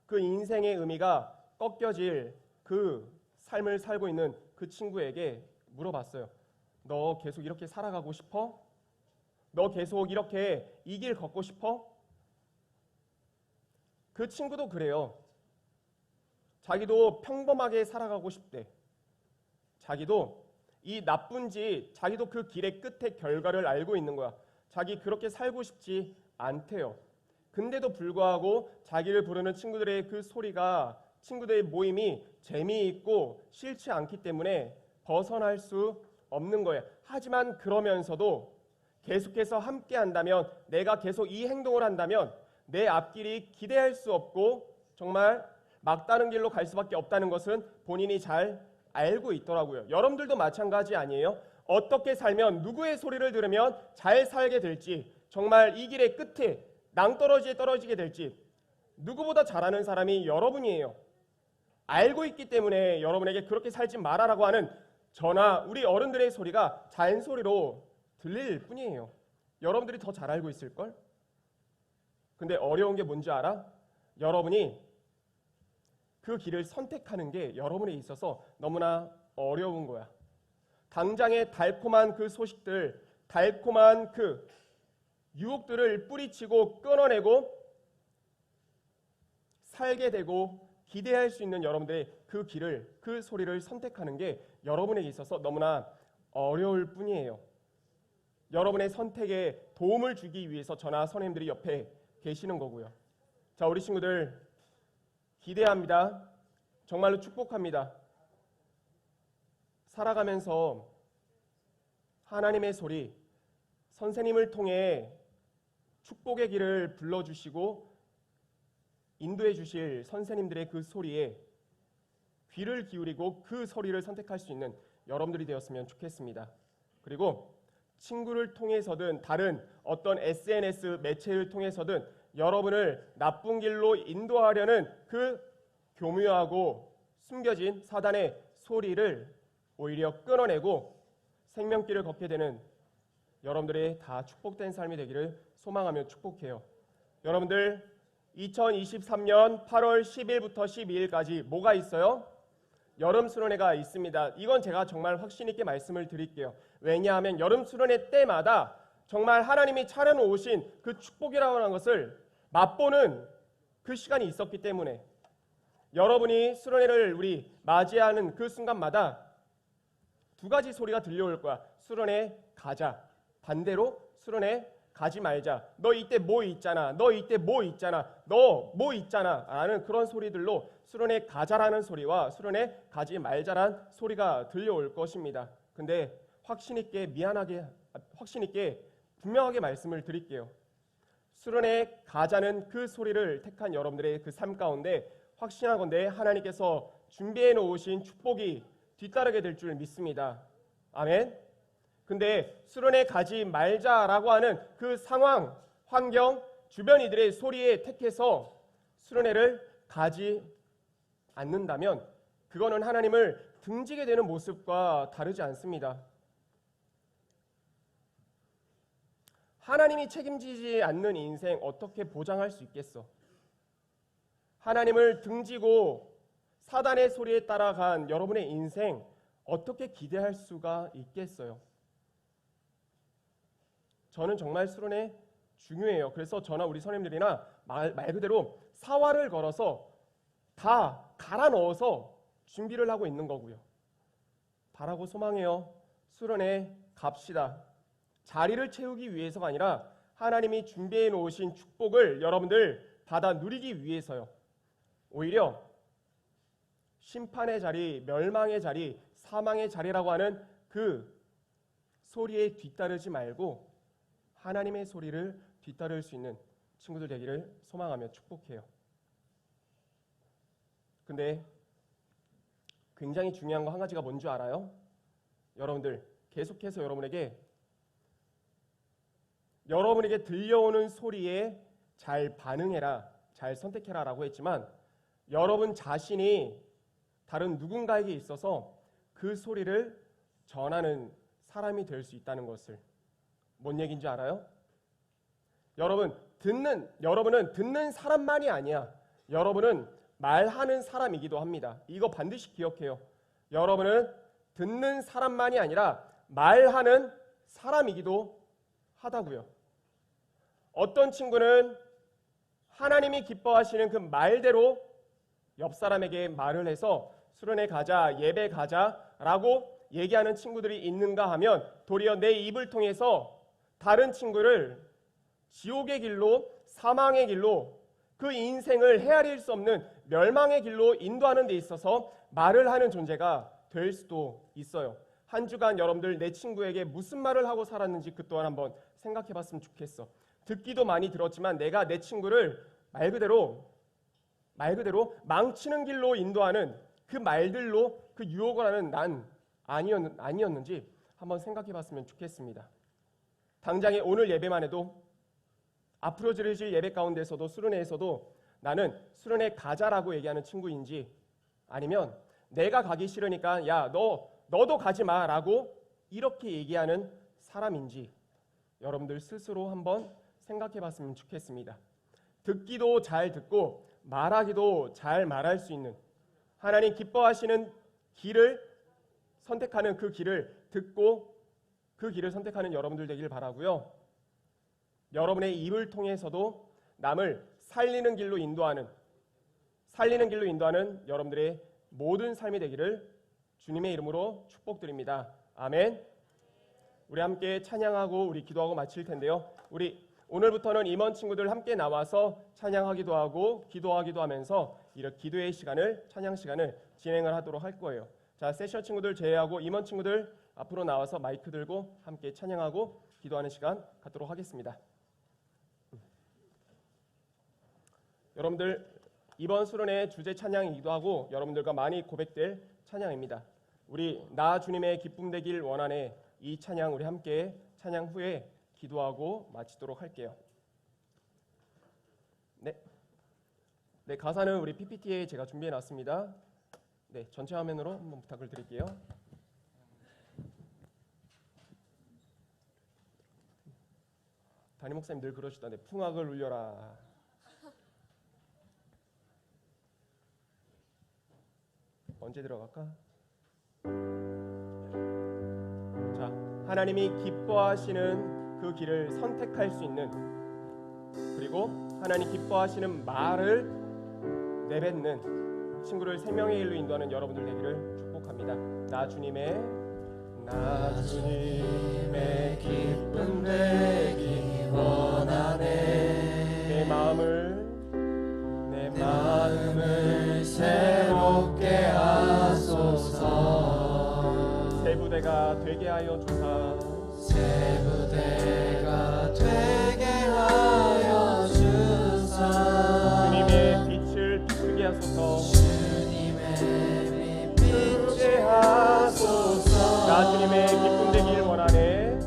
그 인생의 의미가 꺾여질 그 삶을 살고 있는 그 친구에게 물어봤어요. 너 계속 이렇게 살아가고 싶어? 너 계속 이렇게 이 길 걷고 싶어? 그 친구도 그래요. 자기도 평범하게 살아가고 싶대. 자기도 이 나쁜 짓, 자기도 그 길의 끝의 결과를 알고 있는 거야. 자기 그렇게 살고 싶지 않대요. 근데도 불구하고 자기를 부르는 친구들의 그 소리가, 친구들의 모임이 재미있고 싫지 않기 때문에 벗어날 수 없는 거예요. 하지만 그러면서도 계속해서 함께 한다면, 내가 계속 이 행동을 한다면 내 앞길이 기대할 수 없고 정말 막다른 길로 갈 수밖에 없다는 것은 본인이 잘 알고 있더라고요. 여러분들도 마찬가지 아니에요? 어떻게 살면, 누구의 소리를 들으면 잘 살게 될지, 정말 이 길의 끝에 낭떠러지에 떨어지게 될지 누구보다 잘 아는 사람이 여러분이에요. 알고 있기 때문에 여러분에게 그렇게 살지 말아라고 하는 저나 우리 어른들의 소리가 잔소리로 들릴 뿐이에요. 여러분들이 더 잘 알고 있을걸? 근데 어려운 게 뭔지 알아? 여러분이 그 길을 선택하는 게 여러분에 있어서 너무나 어려운 거야. 당장의 달콤한 그 소식들, 달콤한 그 유혹들을 뿌리치고 끊어내고 살게 되고 기대할 수 있는 여러분들의 그 길을, 그 소리를 선택하는 게 여러분에게 있어서 너무나 어려울 뿐이에요. 여러분의 선택에 도움을 주기 위해서 저나 선생님들이 옆에 계시는 거고요. 자, 우리 친구들 기대합니다. 정말로 축복합니다. 살아가면서 하나님의 소리, 선생님을 통해 축복의 길을 불러주시고 인도해 주실 선생님들의 그 소리에 귀를 기울이고 그 소리를 선택할 수 있는 여러분들이 되었으면 좋겠습니다. 그리고 친구를 통해서든 다른 어떤 SNS 매체를 통해서든 여러분을 나쁜 길로 인도하려는 그 교묘하고 숨겨진 사단의 소리를 오히려 끊어내고 생명길을 걷게 되는 여러분들의 다 축복된 삶이 되기를 소망하며 축복해요. 여러분들 2023년 8월 10일부터 12일까지 뭐가 있어요? 여름 수련회가 있습니다. 이건 제가 정말 확신 있게 말씀을 드릴게요. 왜냐하면 여름 수련회 때마다 정말 하나님이 차려놓으신 그 축복이라고 하는 것을 맛보는 그 시간이 있었기 때문에 여러분이 수련회를 우리 맞이하는 그 순간마다 두 가지 소리가 들려올 거야. 수련회 가자. 반대로 수련회 가지 말자. 너 이때 뭐 있잖아. 너 이때 뭐 있잖아. 너 뭐 있잖아. 라는 그런 소리들로 수련회 가자라는 소리와 수련회 가지 말자란 소리가 들려올 것입니다. 근데 확신 있게 분명하게 말씀을 드릴게요. 수련회 가자는 그 소리를 택한 여러분들의 그 삶 가운데 확신하건대 하나님께서 준비해 놓으신 축복이 뒤따르게 될 줄 믿습니다. 아멘. 근데 수련회 가지 말자라고 하는 그 상황, 환경, 주변 이들의 소리에 택해서 수련회를 가지 않는다면 그거는 하나님을 등지게 되는 모습과 다르지 않습니다. 하나님이 책임지지 않는 인생 어떻게 보장할 수 있겠어? 하나님을 등지고 사단의 소리에 따라간 여러분의 인생 어떻게 기대할 수가 있겠어요? 저는 정말 수련회 중요해요. 그래서 저나 우리 선생님들이나 말 그대로 사활을 걸어서 다 갈아 넣어서 준비를 하고 있는 거고요. 바라고 소망해요. 수련회 갑시다. 자리를 채우기 위해서가 아니라 하나님이 준비해 놓으신 축복을 여러분들 받아 누리기 위해서요. 오히려 심판의 자리, 멸망의 자리, 사망의 자리라고 하는 그 소리에 뒤따르지 말고 하나님의 소리를 뒤따를 수 있는 친구들 되기를 소망하며 축복해요. 근데 굉장히 중요한 거 한 가지가 뭔지 알아요? 여러분들 계속해서 여러분에게 들려오는 소리에 잘 반응해라, 잘 선택해라 라고 했지만 여러분 자신이 다른 누군가에게 있어서 그 소리를 전하는 사람이 될 수 있다는 것을 뭔 얘기인지 알아요? 여러분은 듣는 사람만이 아니야. 여러분은 말하는 사람이기도 합니다. 이거 반드시 기억해요. 여러분은 듣는 사람만이 아니라 말하는 사람이기도 하다고요. 어떤 친구는 하나님이 기뻐하시는 그 말대로 옆 사람에게 말을 해서 수련회 가자, 예배 가자라고 얘기하는 친구들이 있는가 하면 도리어 내 입을 통해서 다른 친구를 지옥의 길로, 사망의 길로, 그 인생을 헤아릴 수 없는 멸망의 길로 인도하는 데 있어서 말을 하는 존재가 될 수도 있어요. 한 주간 여러분들 내 친구에게 무슨 말을 하고 살았는지 그 또한 한번 생각해 봤으면 좋겠어. 듣기도 많이 들었지만 내가 내 친구를 말 그대로 망치는 길로 인도하는 그 말들로 그 유혹을 하는 난 아니었는지 한번 생각해 봤으면 좋겠습니다. 당장에 오늘 예배만 해도 앞으로 드려질 예배 가운데서도 수련회에서도 나는 수련회 가자라고 얘기하는 친구인지 아니면 내가 가기 싫으니까 야 너도 가지 마라고 이렇게 얘기하는 사람인지 여러분들 스스로 한번 생각해 봤으면 좋겠습니다. 듣기도 잘 듣고 말하기도 잘 말할 수 있는 하나님 기뻐하시는 길을 선택하는 그 길을 듣고 그 길을 선택하는 여러분들 되길 바라고요. 여러분의 입을 통해서도 남을 살리는 길로 인도하는 여러분들의 모든 삶이 되기를 주님의 이름으로 축복드립니다. 아멘. 우리 함께 찬양하고 우리 기도하고 마칠 텐데요. 우리 오늘부터는 임원 친구들 함께 나와서 찬양하기도 하고 기도하기도 하면서 이런 기도의 시간을 찬양 시간을 진행을 하도록 할 거예요. 자, 세션 친구들 제외하고 임원 친구들 앞으로 나와서 마이크 들고 함께 찬양하고 기도하는 시간 갖도록 하겠습니다. 여러분들 이번 수련회 주제 찬양이기도 하고 여러분들과 많이 고백될 찬양입니다. 우리 나 주님의 기쁨 되길 원하네 이 찬양 우리 함께 찬양 후에 기도하고 마치도록 할게요. 네, 가사는 우리 PPT에 제가 준비해 놨습니다. 네, 전체 화면으로 한번 부탁을 드릴게요. 담임 목사님 늘 그러시던데 풍악을 울려라. 언제 들어갈까? 자, 하나님이 기뻐하시는 그 길을 선택할 수 있는, 그리고 하나님 기뻐하시는 말을 내뱉는 친구를 생명의 길로 인도하는 여러분들 되기를 축복합니다. 나 주님의 기쁨 되기 원하네. 내 마음을 새롭게 하소서. 새 부대가 되게 하여 주사. 새 부대가 되게 하여 주사. 주님의 빛을 비추게 하소서. 주님의 빛 비추게 하소서. 나 주님의 기쁨 되길 원하네.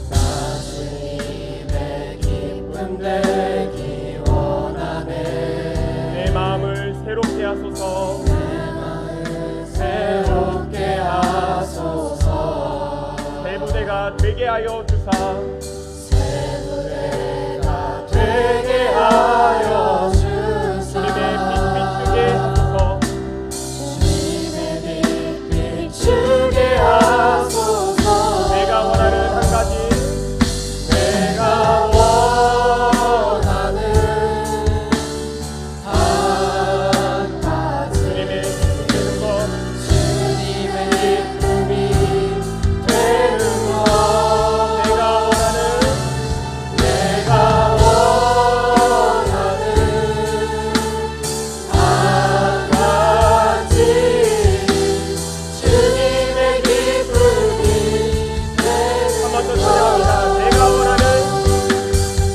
나 주님의 기쁨 되기 원하네. 내 마음을 새롭게 하소서. 내 마음을 새롭게 하소서. 새 부대가 되게 하여 주사. 새 부대가 되게 하여 주사. 주님의 빛 비추게 하소서. 주님의 빛 비추게 하소서. 내가 원하는 한 가지, 내가 원하는 한 가지. 주님의 기쁨이 되는 것, 주님의 기쁨이 되는 것. 내가 원하는 한 가지. 주님의 기쁨이 되는 것. 한 번 더 찬양합니다.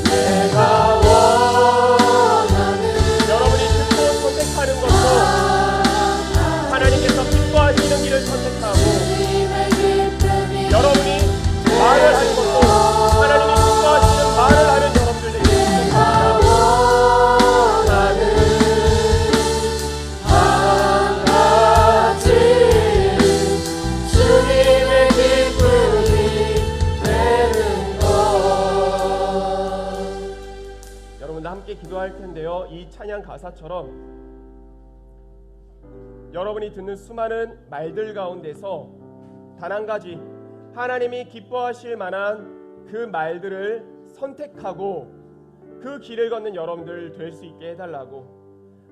내가 원하는 여러분이 듣고 선택하는 것도 하나님께서 기뻐하시는 길을 선택하고, 여러분이 말을 하는 것도 하나님이 기뻐하시는 말을 하는 여러분들 되기를 축복합니다. 한 가지 주님의 기쁨이 되는 것. 여러분들 함께 기도할 텐데요, 이 찬양 가사처럼 여러분이 듣는 수많은 말들 가운데서 단 한 가지 하나님이 기뻐하실 만한 그 말들을 선택하고 그 길을 걷는 여러분들 될 수 있게 해달라고.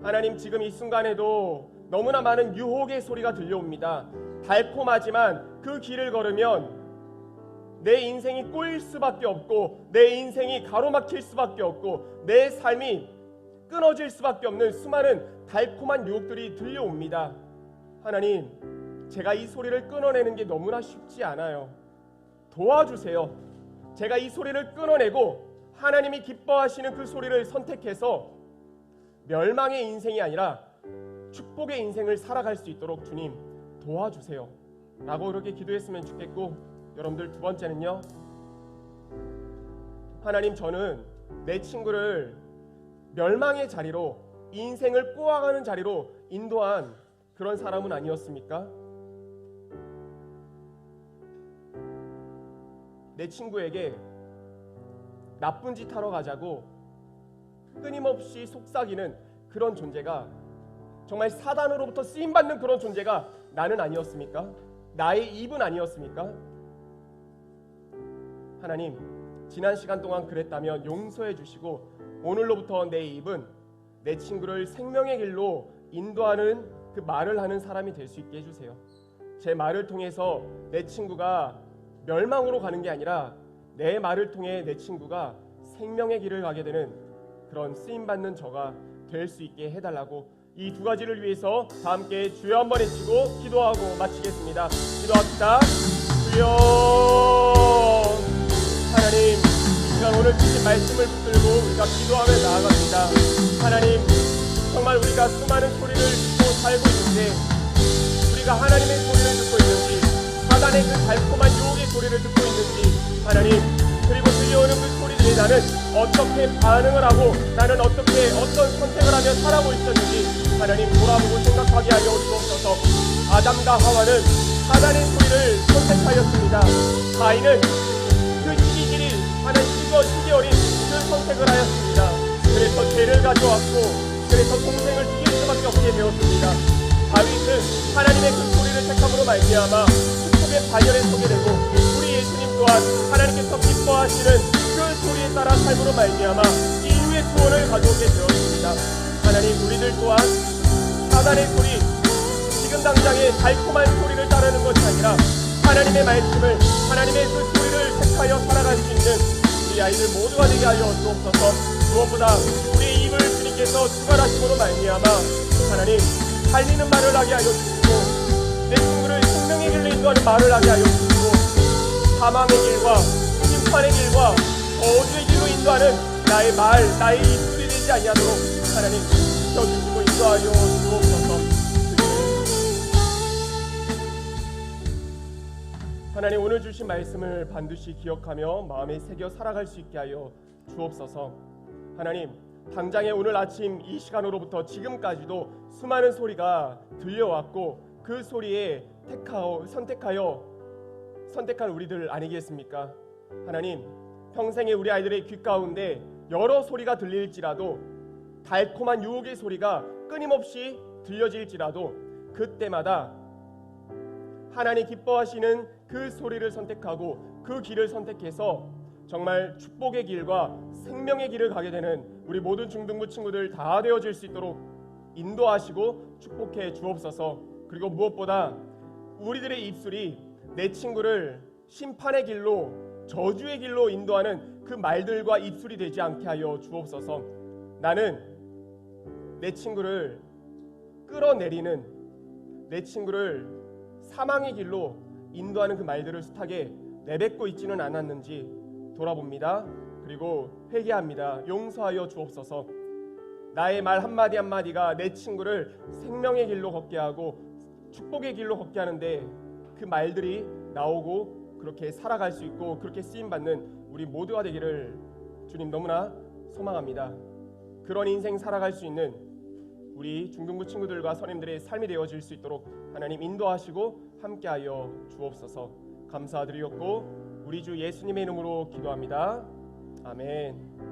하나님, 지금 이 순간에도 너무나 많은 유혹의 소리가 들려옵니다. 달콤하지만 그 길을 걸으면 내 인생이 꼬일 수밖에 없고, 내 인생이 가로막힐 수밖에 없고, 내 삶이 끊어질 수밖에 없는 수많은 달콤한 유혹들이 들려옵니다. 하나님, 제가 이 소리를 끊어내는 게 너무나 쉽지 않아요. 도와주세요. 제가 이 소리를 끊어내고 하나님이 기뻐하시는 그 소리를 선택해서 멸망의 인생이 아니라 축복의 인생을 살아갈 수 있도록 주님 도와주세요 라고 그렇게 기도했으면 좋겠고, 여러분들 두 번째는요, 하나님, 저는 내 친구를 멸망의 자리로, 인생을 꼬아가는 자리로 인도한 그런 사람은 아니었습니까? 내 친구에게 나쁜 짓 하러 가자고 끊임없이 속삭이는 그런 존재가, 정말 사단으로부터 쓰임받는 그런 존재가 나는 아니었습니까? 나의 입은 아니었습니까? 하나님, 지난 시간 동안 그랬다면 용서해 주시고, 오늘로부터 내 입은 내 친구를 생명의 길로 인도하는 그 말을 하는 사람이 될 수 있게 해주세요. 제 말을 통해서 내 친구가 멸망으로 가는 게 아니라 내 말을 통해 내 친구가 생명의 길을 가게 되는 그런 쓰임받는 저가 될 수 있게 해달라고, 이 두 가지를 위해서 다 함께 주여 한번 외치고 기도하고 마치겠습니다. 기도합시다. 주여. 하나님, 이 시간 오늘 주신 말씀을 붙들고 우리가 기도하며 나아갑니다. 하나님, 정말 우리가 수많은 소리를 듣고 살고 있는데, 우리가 하나님의 소리를 듣고 있는지, 사단의 그 달콤한 유혹의 소리를 듣고 있는지, 하나님, 그리고 들려오는 그 소리들이 나는 어떻게 반응을 하고, 나는 어떻게 어떤 선택을 하며 살아고 있었는지 하나님 돌아보고 생각하게 하여 주옵소서. 아담과 하와는 사단의 소리를 선택하였습니다. 가인은 그 시기길이 하는 시기 어린 그 선택을 하였습니다. 그래서 죄를 가져왔고, 그래서 동생을 죽일 수밖에 없게 되었습니다. 다윗은 하나님의 그 소리를 택함으로 말미암아 축복의 반열에 서게 되고 우리 예수님 또한 하나님께서 기뻐하시는 그 소리에 따라 삶으로 말미암아 인류의 구원을 가져오게 되었습니다. 하나님, 우리들 또한 사단의 소리, 지금 당장의 달콤한 소리를 따르는 것이 아니라 하나님의 말씀을, 하나님의 그 소리를 택하여 살아갈 수 있는 우리 아이들 모두가 되게 하여 주옵소서. 무엇보다 우리의 입을 주님께서 주관하심으로 말미암아 하나님, 살리는 말을 하게 하여 주시고 내 친구를 생명의 길로 인도하는 말을 하게 하여 주시고 사망의 길과 심판의 길과 저주의 길로 인도하는 나의 말, 나의 입술이 되지 아니하도록 하나님 지켜주시고 인도하여 주옵소서. 하나님, 오늘 주신 말씀을 반드시 기억하며 마음에 새겨 살아갈 수 있게 하여 주옵소서. 하나님, 당장에 오늘 아침 이 시간으로부터 지금까지도 수많은 소리가 들려왔고 그 소리에 선택한 우리들 아니겠습니까? 하나님, 평생에 우리 아이들의 귀 가운데 여러 소리가 들릴지라도, 달콤한 유혹의 소리가 끊임없이 들려질지라도 그때마다 하나님 기뻐하시는 그 소리를 선택하고 그 길을 선택해서 정말 축복의 길과 생명의 길을 가게 되는 우리 모든 중등부 친구들 다 되어질 수 있도록 인도하시고 축복해 주옵소서. 그리고 무엇보다 우리들의 입술이 내 친구를 심판의 길로, 저주의 길로 인도하는 그 말들과 입술이 되지 않게 하여 주옵소서. 나는 내 친구를 끌어내리는, 내 친구를 사망의 길로 인도하는 그 말들을 숱하게 내뱉고 있지는 않았는지 돌아봅니다. 그리고 회개합니다. 용서하여 주옵소서. 나의 말 한마디 한마디가 내 친구를 생명의 길로 걷게 하고 축복의 길로 걷게 하는데 그 말들이 나오고 그렇게 살아갈 수 있고 그렇게 쓰임받는 우리 모두가 되기를 주님 너무나 소망합니다. 그런 인생 살아갈 수 있는 우리 중등부 친구들과 선임들의 삶이 되어질 수 있도록 하나님 인도하시고 함께하여 주옵소서. 감사드리옵고 우리 주 예수님의 이름으로 기도합니다. 아멘.